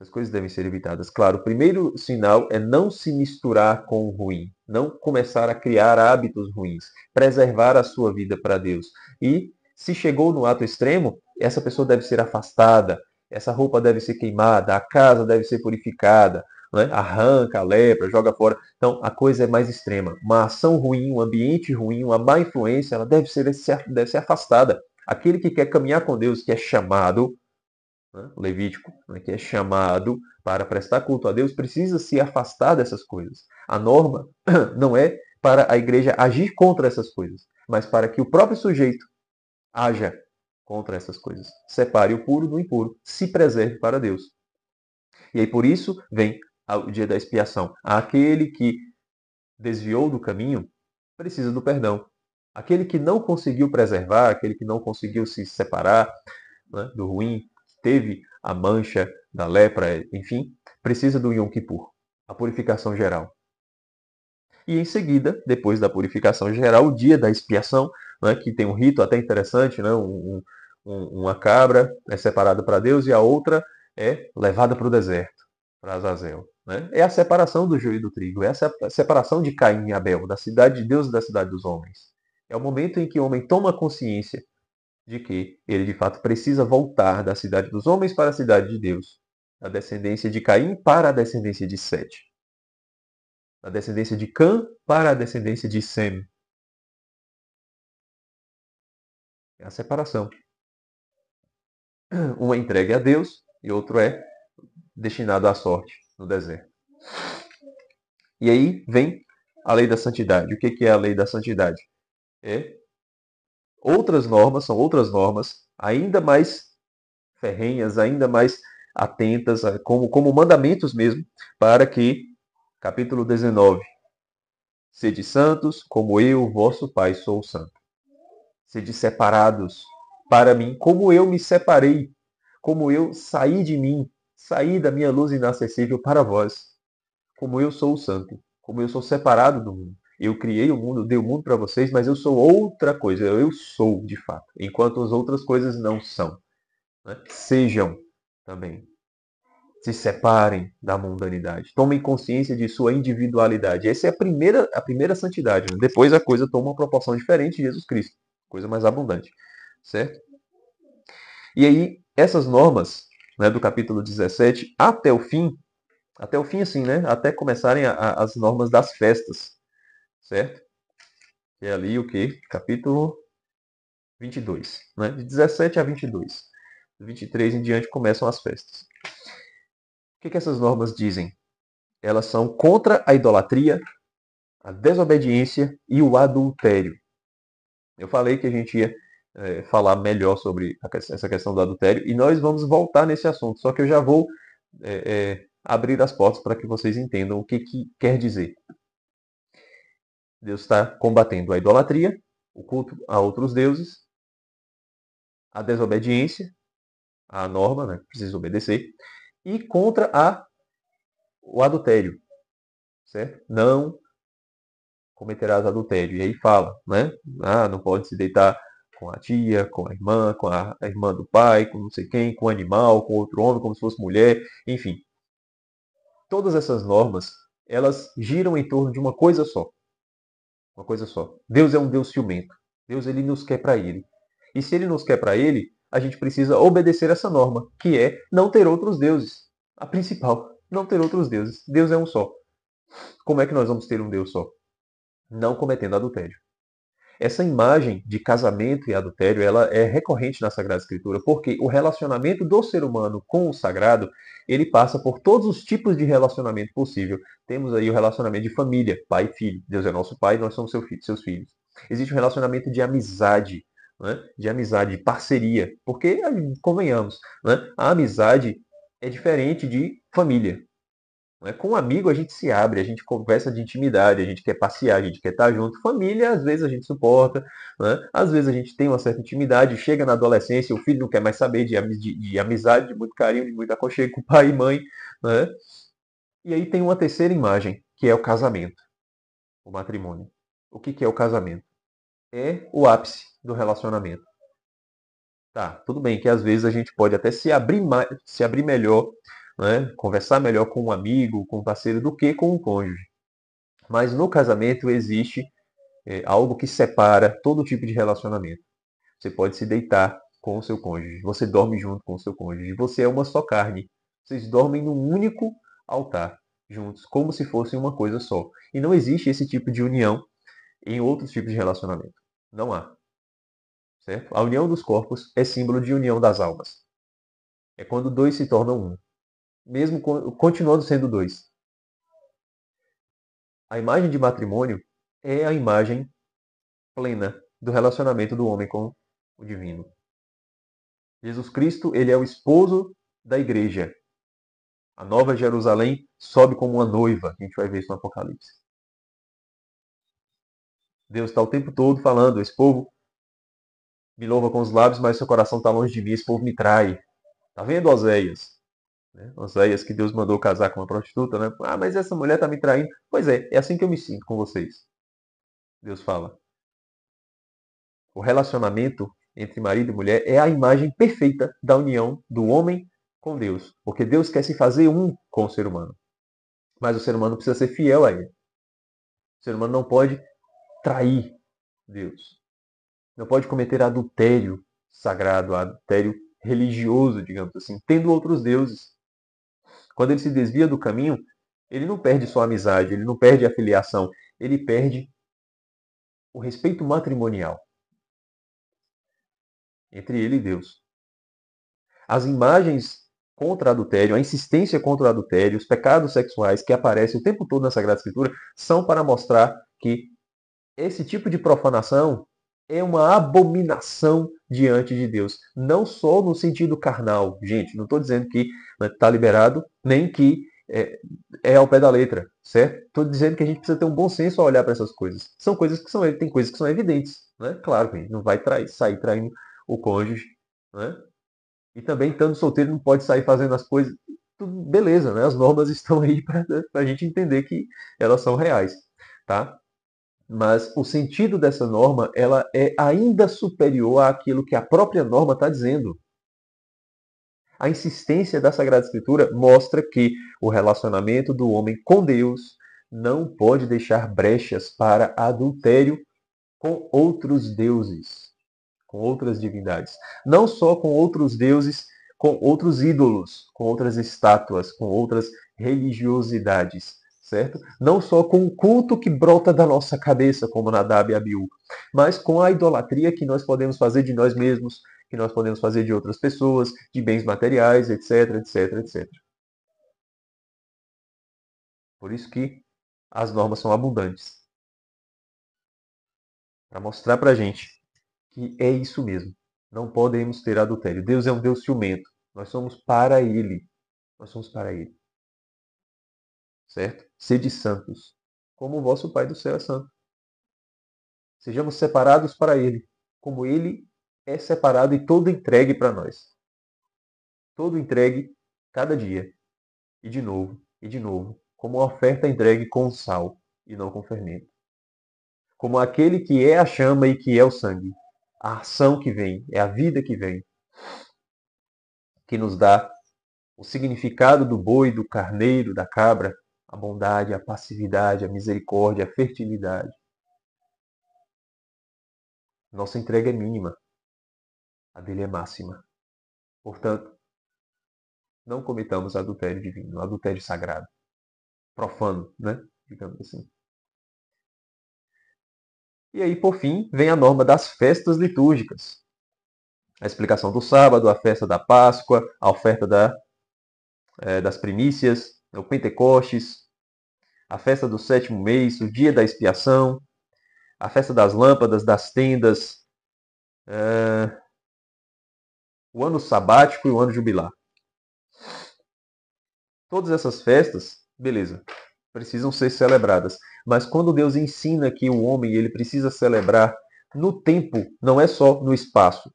Essas coisas devem ser evitadas. Claro, o primeiro sinal é não se misturar com o ruim. Não começar a criar hábitos ruins. Preservar a sua vida para Deus. E se chegou no ato extremo, essa pessoa deve ser afastada. Essa roupa deve ser queimada. A casa deve ser purificada. Né? Arranca a lepra, joga fora. Então, a coisa é mais extrema. Uma ação ruim, um ambiente ruim, uma má influência, ela deve ser afastada. Aquele que quer caminhar com Deus, que é chamado, né, Levítico, né, que é chamado para prestar culto a Deus, precisa se afastar dessas coisas. A norma não é para a igreja agir contra essas coisas, mas para que o próprio sujeito haja contra essas coisas. Separe o puro do impuro, se preserve para Deus. E aí por isso vem o dia da expiação. Aquele que desviou do caminho precisa do perdão. Aquele que não conseguiu preservar, aquele que não conseguiu se separar, né, do ruim, teve a mancha da lepra, enfim, precisa do Yom Kippur, a purificação geral. E em seguida, depois da purificação geral, o dia da expiação, né, que tem um rito até interessante, né, uma cabra é separada para Deus e a outra é levada para o deserto, para Azazel. Né? É a separação do joio e do trigo, é a separação de Caim e Abel, da cidade de Deus e da cidade dos homens. É o momento em que o homem toma consciência de que ele de fato precisa voltar da cidade dos homens para a cidade de Deus, da descendência de Caim para a descendência de Sete, da descendência de Cã para a descendência de Sem. É a separação. Um é entregue a Deus e outro é destinado à sorte no deserto. E aí vem a lei da santidade. O que é a lei da santidade? É outras normas, são outras normas ainda mais ferrenhas, ainda mais atentas, como mandamentos mesmo, para que, capítulo 19, sede santos, como eu, vosso Pai, sou santo. Sede separados para mim, como eu me separei, como eu saí de mim, saí da minha luz inacessível para vós, como eu sou o santo, como eu sou separado do mundo. Eu criei o mundo, dei o mundo para vocês, mas eu sou outra coisa, eu sou de fato, enquanto as outras coisas não são. Né? Sejam também. Se separem da mundanidade. Tomem consciência de sua individualidade. Essa é a primeira santidade. Né? Depois a coisa toma uma proporção diferente de Jesus Cristo. Coisa mais abundante. Certo? E aí, essas normas, né, do capítulo 17 até o fim assim, né? Até começarem as normas das festas. Certo? Que é ali o quê? Capítulo 22. Né? De 17 a 22. De 23 em diante começam as festas. O que essas normas dizem? Elas são contra a idolatria, a desobediência e o adultério. Eu falei que a gente ia falar melhor sobre essa questão do adultério e nós vamos voltar nesse assunto, só que eu já vou abrir as portas para que vocês entendam o que quer dizer. Deus está combatendo a idolatria, o culto a outros deuses, a desobediência, a norma, né, que precisa obedecer, e contra o adultério, certo? Não cometerás adultério. E aí fala, né? Ah, não pode se deitar com a tia, com a irmã do pai, com não sei quem, com animal, com outro homem, como se fosse mulher, enfim. Todas essas normas, elas giram em torno de uma coisa só. Uma coisa só. Deus é um Deus ciumento. Deus, ele nos quer para ele. E se ele nos quer para ele, a gente precisa obedecer essa norma, que é não ter outros deuses. A principal, não ter outros deuses. Deus é um só. Como é que nós vamos ter um Deus só? Não cometendo adultério. Essa imagem de casamento e adultério, ela é recorrente na Sagrada Escritura, porque o relacionamento do ser humano com o sagrado, ele passa por todos os tipos de relacionamento possível. Temos aí o relacionamento de família, pai e filho. Deus é nosso pai, nós somos seus filhos. Existe um relacionamento de amizade, né? De amizade, de parceria, porque, convenhamos, né? A amizade é diferente de família. Né? Com um amigo a gente se abre, a gente conversa de intimidade, a gente quer passear, a gente quer estar junto. Família, às vezes a gente suporta, né? Às vezes a gente tem uma certa intimidade, chega na adolescência, o filho não quer mais saber de amizade, de muito carinho, de muito aconchego com pai e mãe. Né? E aí tem uma terceira imagem, que é o casamento, o matrimônio. O que é o casamento? É o ápice do relacionamento. Tá, tudo bem que às vezes a gente pode até se abrir melhor, né? Conversar melhor com um amigo, com um parceiro, do que com um cônjuge. Mas no casamento existe algo que separa todo tipo de relacionamento. Você pode se deitar com o seu cônjuge, você dorme junto com o seu cônjuge, você é uma só carne. Vocês dormem num único altar, juntos, como se fossem uma coisa só. E não existe esse tipo de união em outros tipos de relacionamento. Não há. Certo? A união dos corpos é símbolo de união das almas. É quando dois se tornam um, mesmo continuando sendo dois. A imagem de matrimônio é a imagem plena do relacionamento do homem com o divino. Jesus Cristo, ele é o esposo da igreja. A nova Jerusalém sobe como uma noiva. A gente vai ver isso no Apocalipse. Deus está o tempo todo falando, esse povo me louva com os lábios, mas seu coração está longe de mim, esse povo me trai. Tá vendo, Oséias? Né? Oséias que Deus mandou casar com uma prostituta, né? Ah, mas essa mulher está me traindo. Pois é assim que eu me sinto com vocês. Deus fala. O relacionamento entre marido e mulher é a imagem perfeita da união do homem com Deus. Porque Deus quer se fazer um com o ser humano. Mas o ser humano precisa ser fiel a ele. O ser humano não pode trair Deus. Não pode cometer adultério sagrado, adultério religioso, digamos assim, tendo outros deuses. Quando ele se desvia do caminho, ele não perde só a amizade, ele não perde a filiação, ele perde o respeito matrimonial entre ele e Deus. As imagens contra o adultério, a insistência contra o adultério, os pecados sexuais que aparecem o tempo todo na Sagrada Escritura são para mostrar que esse tipo de profanação é uma abominação diante de Deus. Não só no sentido carnal. Gente, não estou dizendo que está liberado, nem que é ao pé da letra, certo? Estou dizendo que a gente precisa ter um bom senso ao olhar para essas coisas. São coisas que tem coisas que são evidentes, né? Claro que a gente não vai sair traindo o cônjuge, né? E também, estando solteiro, não pode sair fazendo as coisas. Tudo beleza, né? As normas estão aí para a gente entender que elas são reais, tá? Mas o sentido dessa norma, ela é ainda superior àquilo que a própria norma está dizendo. A insistência da Sagrada Escritura mostra que o relacionamento do homem com Deus não pode deixar brechas para adultério com outros deuses, com outras divindades. Não só com outros deuses, com outros ídolos, com outras estátuas, com outras religiosidades, certo? Não só com o culto que brota da nossa cabeça, como Nadab e Abiú, mas com a idolatria que nós podemos fazer de nós mesmos, que nós podemos fazer de outras pessoas, de bens materiais, etc, etc, etc. Por isso que as normas são abundantes. Para mostrar para a gente que é isso mesmo. Não podemos ter adultério. Deus é um Deus ciumento. Nós somos para Ele. Nós somos para Ele. Certo? Sede santos, como o vosso Pai do céu é santo. Sejamos separados para Ele, como Ele é separado e todo entregue para nós. Todo entregue cada dia. E de novo, como uma oferta entregue com sal e não com fermento. Como aquele que é a chama e que é o sangue. A ação que vem, é a vida que vem, que nos dá o significado do boi, do carneiro, da cabra, a bondade, a passividade, a misericórdia, a fertilidade. Nossa entrega é mínima, a dele é máxima. Portanto, não cometamos adultério divino, adultério sagrado, profano, né? Digamos assim. E aí, por fim, vem a norma das festas litúrgicas. A explicação do sábado, a festa da Páscoa, a oferta das primícias, o Pentecostes, a festa do sétimo mês, o dia da expiação, a festa das lâmpadas, das tendas, o ano sabático e o ano jubilar. Todas essas festas, beleza, precisam ser celebradas. Mas quando Deus ensina que o homem ele precisa celebrar no tempo, não é só no espaço.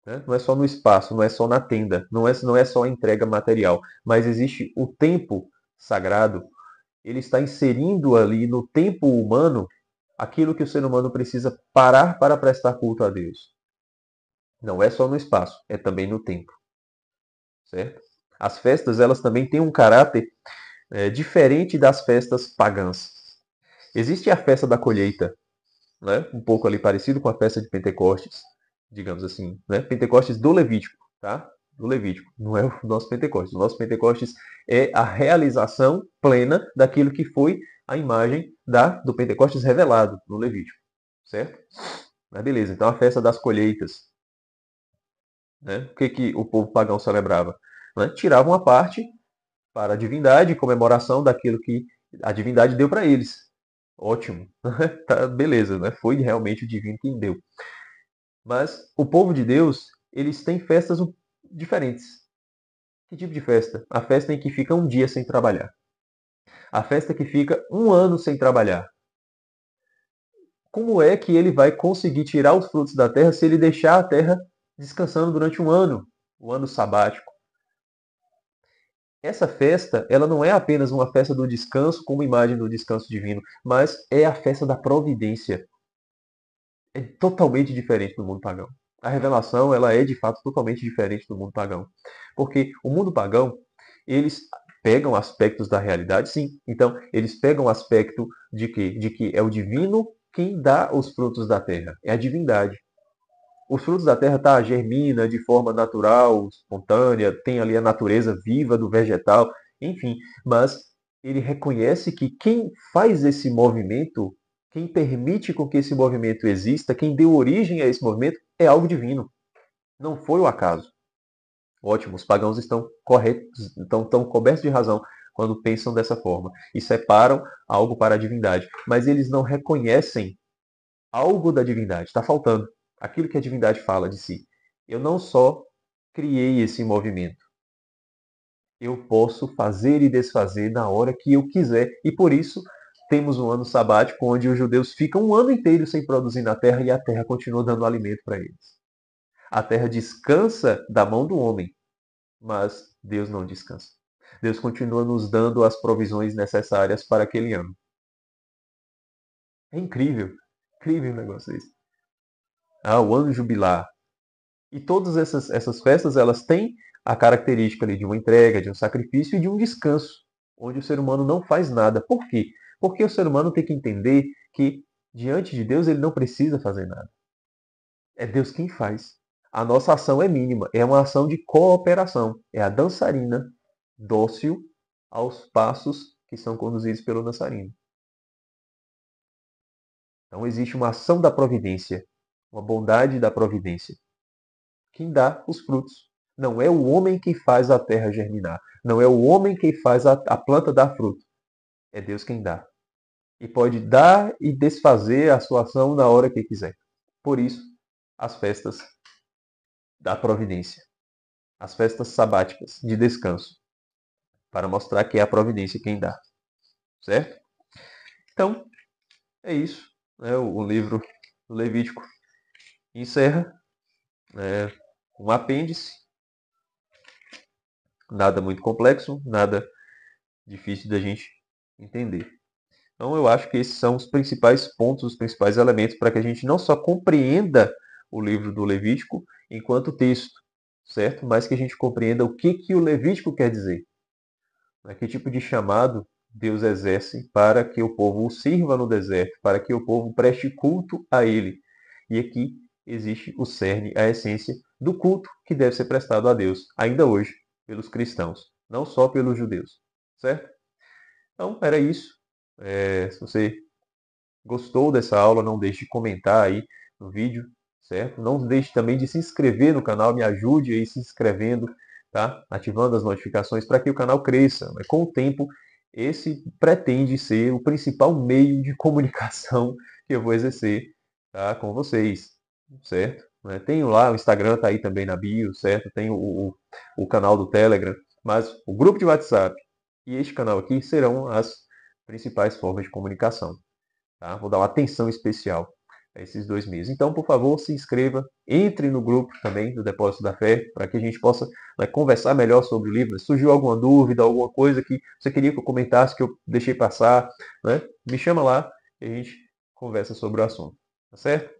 Né? Não é só no espaço, não é só na tenda, não é só a entrega material. Mas existe o tempo sagrado. Ele está inserindo ali no tempo humano aquilo que o ser humano precisa parar para prestar culto a Deus. Não é só no espaço, é também no tempo. Certo? As festas elas também têm um caráter diferente das festas pagãs. Existe a festa da colheita, né? Um pouco ali parecido com a festa de Pentecostes, digamos assim, né? Pentecostes do Levítico, tá? Do Levítico, não é o nosso Pentecostes. O nosso Pentecostes é a realização plena daquilo que foi a imagem do Pentecostes revelado no Levítico, certo? Mas beleza, então a festa das colheitas, né? O que o povo pagão celebrava? Né? Tirava uma parte para a divindade, comemoração daquilo que a divindade deu para eles. Ótimo, tá, beleza, né? Foi realmente o divino quem deu. Mas o povo de Deus, eles têm festas diferentes. Que tipo de festa? A festa em que fica um dia sem trabalhar. A festa que fica um ano sem trabalhar. Como é que ele vai conseguir tirar os frutos da terra se ele deixar a terra descansando durante um ano? O ano sabático. Essa festa, ela não é apenas uma festa do descanso como imagem do descanso divino, mas é a festa da providência. É totalmente diferente do mundo pagão. A revelação, ela é de fato totalmente diferente do mundo pagão. Porque o mundo pagão, eles pegam aspectos da realidade, sim. Então, eles pegam o aspecto de quê? De que é o divino quem dá os frutos da terra. É a divindade. Os frutos da terra germina de forma natural, espontânea, tem ali a natureza viva do vegetal, enfim. Mas ele reconhece que quem faz esse movimento, quem permite com que esse movimento exista, quem deu origem a esse movimento, é algo divino. Não foi o acaso. Ótimo, os pagãos estão corretos, estão cobertos de razão quando pensam dessa forma e separam algo para a divindade. Mas eles não reconhecem algo da divindade, está faltando. Aquilo que a divindade fala de si. Eu não só criei esse movimento, eu posso fazer e desfazer na hora que eu quiser. E por isso temos um ano sabático onde os judeus ficam um ano inteiro sem produzir na terra e a terra continua dando alimento para eles. A terra descansa da mão do homem, mas Deus não descansa. Deus continua nos dando as provisões necessárias para aquele ano. É incrível, incrível o negócio esse. O ano jubilar. E todas essas festas, elas têm a característica ali de uma entrega, de um sacrifício e de um descanso, onde o ser humano não faz nada. Por quê? Porque o ser humano tem que entender que, diante de Deus, ele não precisa fazer nada. É Deus quem faz. A nossa ação é mínima, é uma ação de cooperação. É a dançarina dócil aos passos que são conduzidos pelo dançarino. Então existe uma ação da providência, uma bondade da providência. Quem dá os frutos. Não é o homem que faz a terra germinar. Não é o homem que faz a planta dar fruto. É Deus quem dá. E pode dar e desfazer a sua ação na hora que quiser. Por isso, as festas da providência, as festas sabáticas de descanso, para mostrar que é a providência quem dá, certo? Então, é isso. Né? O livro do Levítico encerra, né, um apêndice, nada muito complexo, nada difícil da gente entender. Então, eu acho que esses são os principais pontos, os principais elementos para que a gente não só compreenda o livro do Levítico enquanto texto, certo? Mas que a gente compreenda o que o Levítico quer dizer. Né? Que tipo de chamado Deus exerce para que o povo o sirva no deserto, para que o povo preste culto a ele. E aqui existe o cerne, a essência do culto que deve ser prestado a Deus, ainda hoje, pelos cristãos, não só pelos judeus, certo? Então, era isso. Se você gostou dessa aula, não deixe de comentar aí no vídeo, certo? Não deixe também de se inscrever no canal, me ajude aí se inscrevendo, tá? Ativando as notificações para que o canal cresça. Mas com o tempo, esse pretende ser o principal meio de comunicação que eu vou exercer, tá? Com vocês, certo? Tenho lá, o Instagram está aí também na bio, certo? Tenho o canal do Telegram, mas o grupo de WhatsApp e este canal aqui serão as principais formas de comunicação. Tá? Vou dar uma atenção especial a esses 2 meses. Então, por favor, se inscreva, entre no grupo também do Depósito da Fé, para que a gente possa, né, conversar melhor sobre o livro. Se surgiu alguma dúvida, alguma coisa que você queria que eu comentasse, que eu deixei passar, né? Me chama lá e a gente conversa sobre o assunto. Tá certo?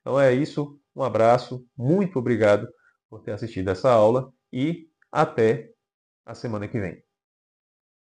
Então é isso. Um abraço. Muito obrigado por ter assistido essa aula e até a semana que vem.